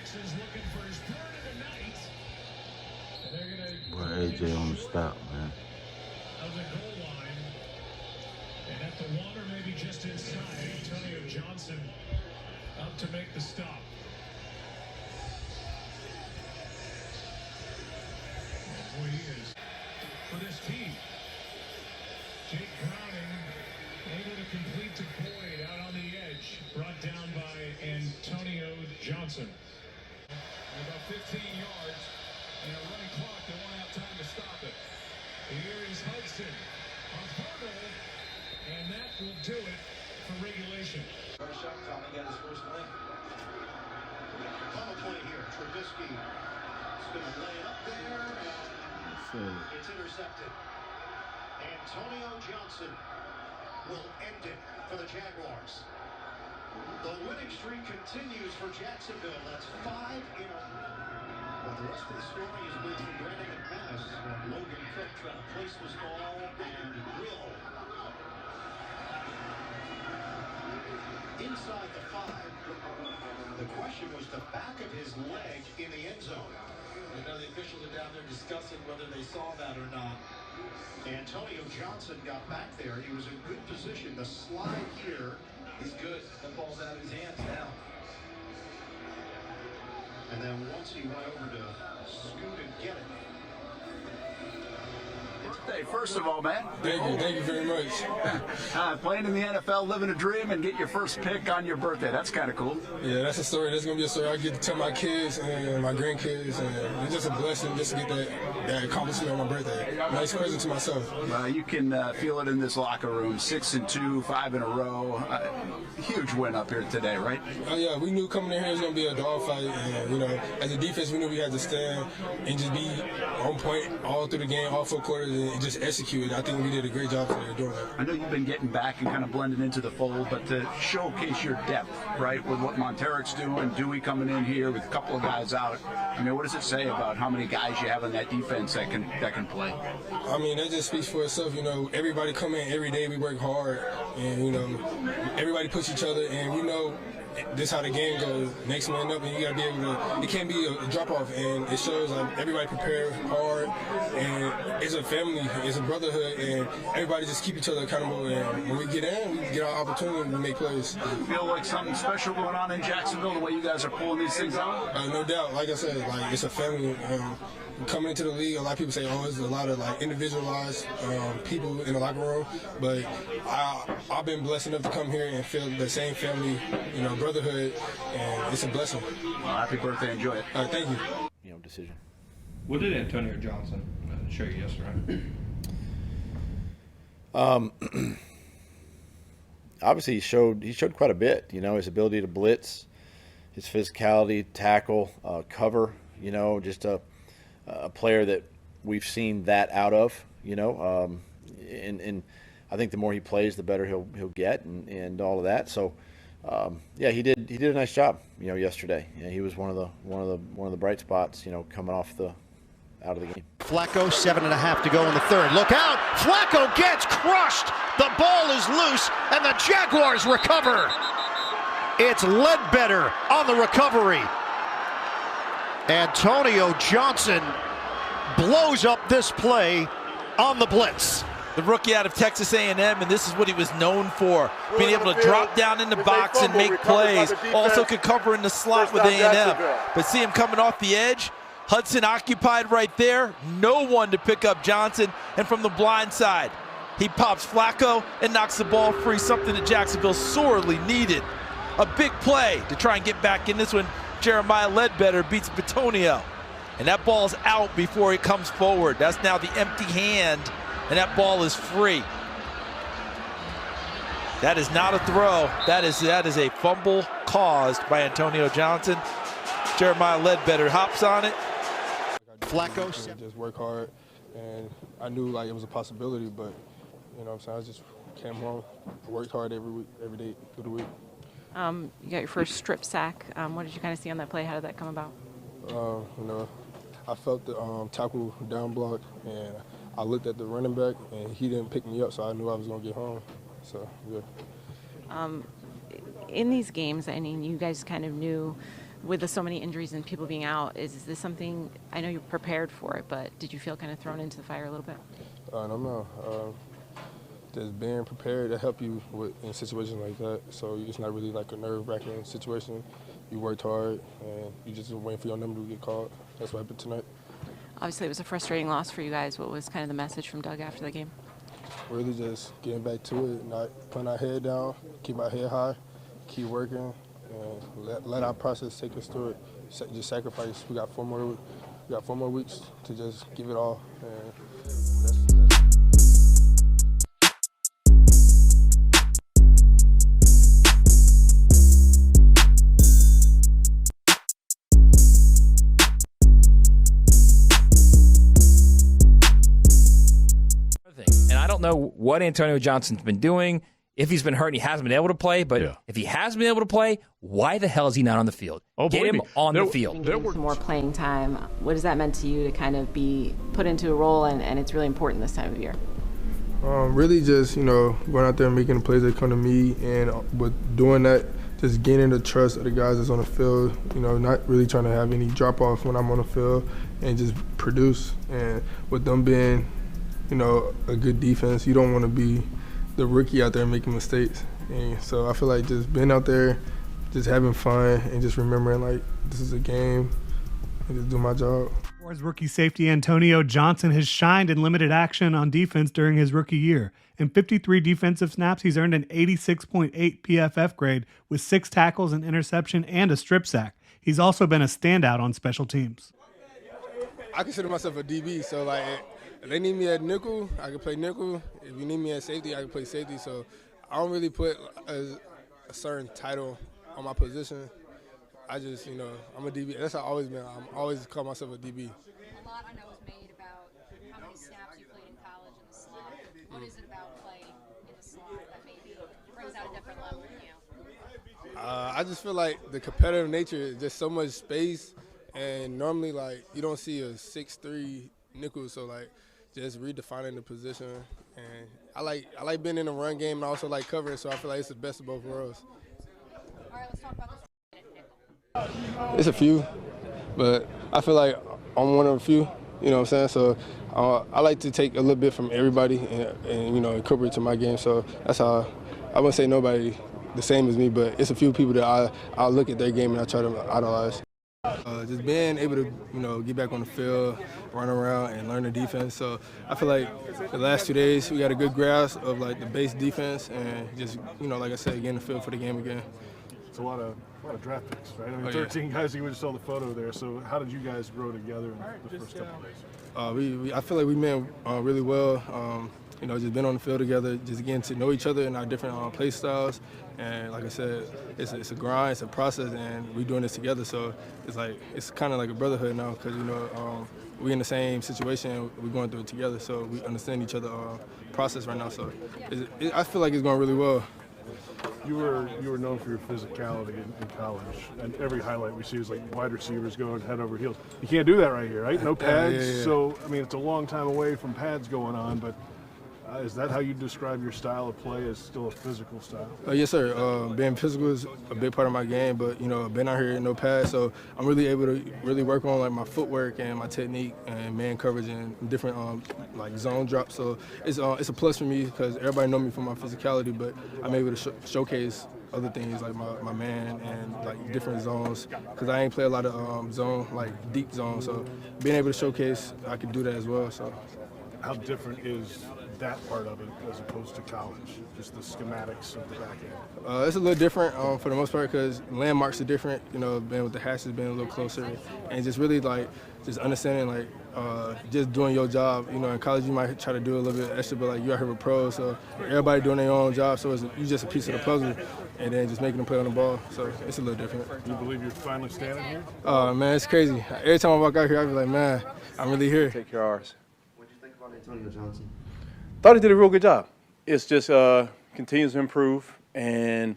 Boy, AJ on the stop, man. Of the goal line. And at the water, maybe just inside, Antonio Johnson up to make the stop. And boy, he is for this team. Jake Browning able to complete to Boyd out on the edge. Brought down by Antonio Johnson. About 15 yards and a running clock. They won't have time to stop it. Here is Hudson on hurdle, and that will do it for regulation. First shot, Tommy got his first win. On the play here, Trubisky is going to lay it up there, and it's intercepted. Antonio Johnson will end it for the Jaguars. The winning streak continues for Jacksonville. That's 5 in a row. But the rest of the story is moved from Brandon McManus when Logan Cook trying to place this ball and will. Inside the 5. The question was the back of his leg in the end zone. You know, the officials are down there discussing whether they saw that or not. Antonio Johnson got back there. He was in good position. The slide here. He's good. That ball's out of his hands now. And then once he went over to scoot and get it. Hey, first of all, man. Thank you very much. Playing in the NFL, living a dream, and get your first pick on your birthday. That's kind of cool. Yeah, that's a story. That's going to be a story I get to tell my kids and my grandkids. And it's just a blessing just to get that accomplishment on my birthday. Nice present to myself. You can feel it in this locker room. 6-2, 5 in a row. Huge win up here today, right? Yeah, we knew coming in here it was going to be a dogfight. And, you know, as a defense, we knew we had to stand and just be on point all through the game, all 4 quarters, and just execute. I think we did a great job today doing that. I know you've been getting back and kind of blending into the fold, but to showcase your depth, right, with what Monteric's doing, Dewey coming in here with a couple of guys out. I mean, what does it say about how many guys you have on that defense that can play? I mean, that just speaks for itself. You know, everybody come in every day. We work hard, and you know, everybody push each other, and we know this is how the game goes. Next man up, and you gotta be able to. It can't be a drop off, and it shows like everybody prepare hard, and it's a family, it's a brotherhood, and everybody just keep each other accountable. And when we get in, we get our opportunity to make plays. Feel like something special going on in Jacksonville, the way you guys are pulling these things out? No doubt. Like I said, like it's a family. Coming into the league, a lot of people say, "Oh, it's a lot of like individualized people in the locker room." But I've been blessed enough to come here and feel the same family, you know, brotherhood, and it's a blessing. Well, happy birthday! Enjoy it. Thank you. You know, decision. What did Antonio Johnson show you yesterday? Obviously, he showed quite a bit. You know, his ability to blitz, his physicality, tackle, cover. You know, just a player that we've seen that out of, you know, and I think the more he plays, the better he'll get, and all of that. So, yeah, he did a nice job, you know, yesterday. Yeah, he was one of the bright spots, you know, coming off out of the game. Flacco, 7.5 to go in the third. Look out! Flacco gets crushed. The ball is loose, and the Jaguars recover. It's Ledbetter on the recovery. Antonio Johnson blows up this play on the blitz. The rookie out of Texas A&M, and this is what he was known for, being able to drop down in the box and make plays. Also could cover in the slot with A&M. But see him coming off the edge. Hudson occupied right there. No one to pick up Johnson. And from the blind side, he pops Flacco and knocks the ball free, something that Jacksonville sorely needed. A big play to try and get back in this one. Jeremiah Ledbetter beats Bitonio, and that ball's out before it comes forward. That's now the empty hand, and that ball is free. That is not a throw. That is a fumble caused by Antonio Johnson. Jeremiah Ledbetter hops on it. Flacco just work hard, and I knew like it was a possibility, but you know what I'm saying, I just came home, worked hard every week, every day through the week. You got your first strip sack. What did you kind of see on that play? How did that come about? You know, I felt the tackle down block, and I looked at the running back, and he didn't pick me up, so I knew I was going to get home. So, yeah. In these games, I mean, you guys kind of knew with so many injuries and people being out, is this something, I know you're prepared for it, but did you feel kind of thrown into the fire a little bit? No. Just being prepared to help you in situations like that. So it's not really like a nerve-wracking situation. You worked hard, and you just waiting for your number to get called. That's what happened tonight. Obviously, it was a frustrating loss for you guys. What was kind of the message from Doug after the game? Really just getting back to it, not putting our head down, keep our head high, keep working, and let our process take us through it. Just sacrifice. We got 4 more weeks to just give it all. And that's And I don't know what Antonio Johnson's been doing, if he's been hurt and he hasn't been able to play, but if he has been able to play, why the hell is he not on the field? Get him on the field. Some more playing time. What has that meant to you to kind of be put into a role, and it's really important this time of year? Really just, going out there and making the plays that come to me, and with doing that, just gaining the trust of the guys that's on the field, not really trying to have any drop-off when I'm on the field, and just produce. And with them being, a good defense, you don't want to be the rookie out there making mistakes. And so I feel like just being out there, just having fun, and just remembering, like, this is a game, and just do my job. Jaguars rookie safety Antonio Johnson has shined in limited action on defense during his rookie year. In 53 defensive snaps, he's earned an 86.8 PFF grade with 6 tackles, an interception, and a strip sack. He's also been a standout on special teams. I consider myself a DB, so, like, if they need me at nickel, I can play nickel. If you need me at safety, I can play safety. So I don't really put a certain title on my position. I just, I'm a DB. That's how I've always been. I'm always call myself a DB. A lot I know is made about how many snaps you played in college in the slot. What is it about playing in the slot that maybe brings out a different level in you? I just feel like the competitive nature is just so much space, and normally, like, you don't see a 6'3" nickel, so, like, just redefining the position. And I like being in the run game, and I also like covering, so I feel like it's the best of both worlds. All right, let's talk about this nickel. It's a few, but I feel like I'm one of a few, you know what I'm saying? So I like to take a little bit from everybody and incorporate to my game. So that's how I wouldn't say nobody the same as me, but it's a few people that I'll look at their game and I try to idolize. Just being able to, get back on the field, run around, and learn the defense. So I feel like the last 2 days we got a good grasp of, like, the base defense, and just, like I said, getting the field for the game again. It's a lot of draft picks, right? I mean, 13 guys. You just saw the photo there. So how did you guys grow together in the first couple of days? I feel like we met really well. Just been on the field together, just getting to know each other and our different play styles. And like I said, it's a grind, it's a process, and we're doing this together. So it's kind of like a brotherhood now, because we're in the same situation, we're going through it together. So we understand each other's process right now. So I feel like it's going really well. You were known for your physicality in college, and every highlight we see is like wide receivers going head over heels. You can't do that right here, right? No pads. Yeah. So I mean, it's a long time away from pads going on, but. Is that how you describe your style of play, as still a physical style? Yes, sir. Being physical is a big part of my game, but, I've been out here no pads, so I'm really able to really work on, like, my footwork and my technique and man coverage and different, like, zone drops. So it's a plus for me because everybody know me for my physicality, but I'm able to showcase other things like my man and, like, different zones, because I ain't play a lot of zone, like, deep zones. So being able to showcase, I can do that as well. So how different is that part of it as opposed to college, just the schematics of the back end? It's a little different for the most part, because landmarks are different, being with the hashes, being a little closer, and just really, like, just understanding, like, just doing your job. In college you might try to do a little bit extra, but, like, you're out here with pros, so everybody doing their own job, so you're just a piece of the puzzle, and then just making them play on the ball, so it's a little different. Do you believe you're finally standing here? Man, it's crazy. Every time I walk out here, I be like, man, I'm really here. Take care of ours. What do you think about Antonio Johnson? Thought he did a real good job. It's just continues to improve, and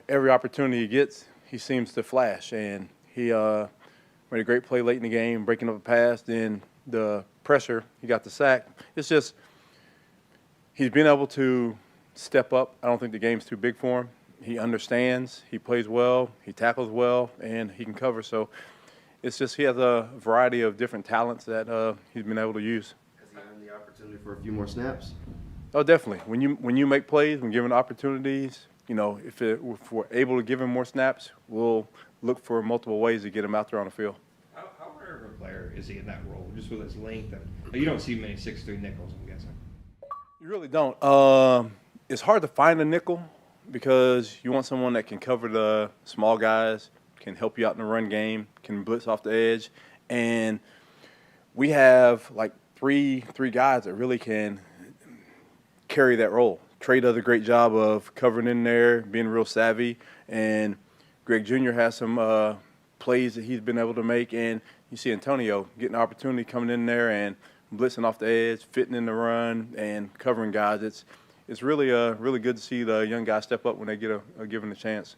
every opportunity he gets, he seems to flash. And he made a great play late in the game, breaking up a pass. Then the pressure, he got the sack. It's just he's been able to step up. I don't think the game's too big for him, he understands, he plays well, he tackles well, and he can cover. So it's just he has a variety of different talents that he's been able to use. Has he earned the opportunity for a few more snaps? Oh, definitely. When you make plays, when given opportunities, you know, if we're able to give him more snaps, we'll look for multiple ways to get him out there on the field. How rare of a player is he in that role, just with his length? And you don't see many 6'3" nickels, I'm guessing. You really don't. It's hard to find a nickel because you want someone that can cover the small guys, can help you out in the run game, can blitz off the edge, and we have like three guys that really can carry that role. Trey does a great job of covering in there, being real savvy, and Greg Jr. has some plays that he's been able to make, and you see Antonio getting an opportunity coming in there and blitzing off the edge, fitting in the run, and covering guys. It's really good to see the young guys step up when they get given a chance.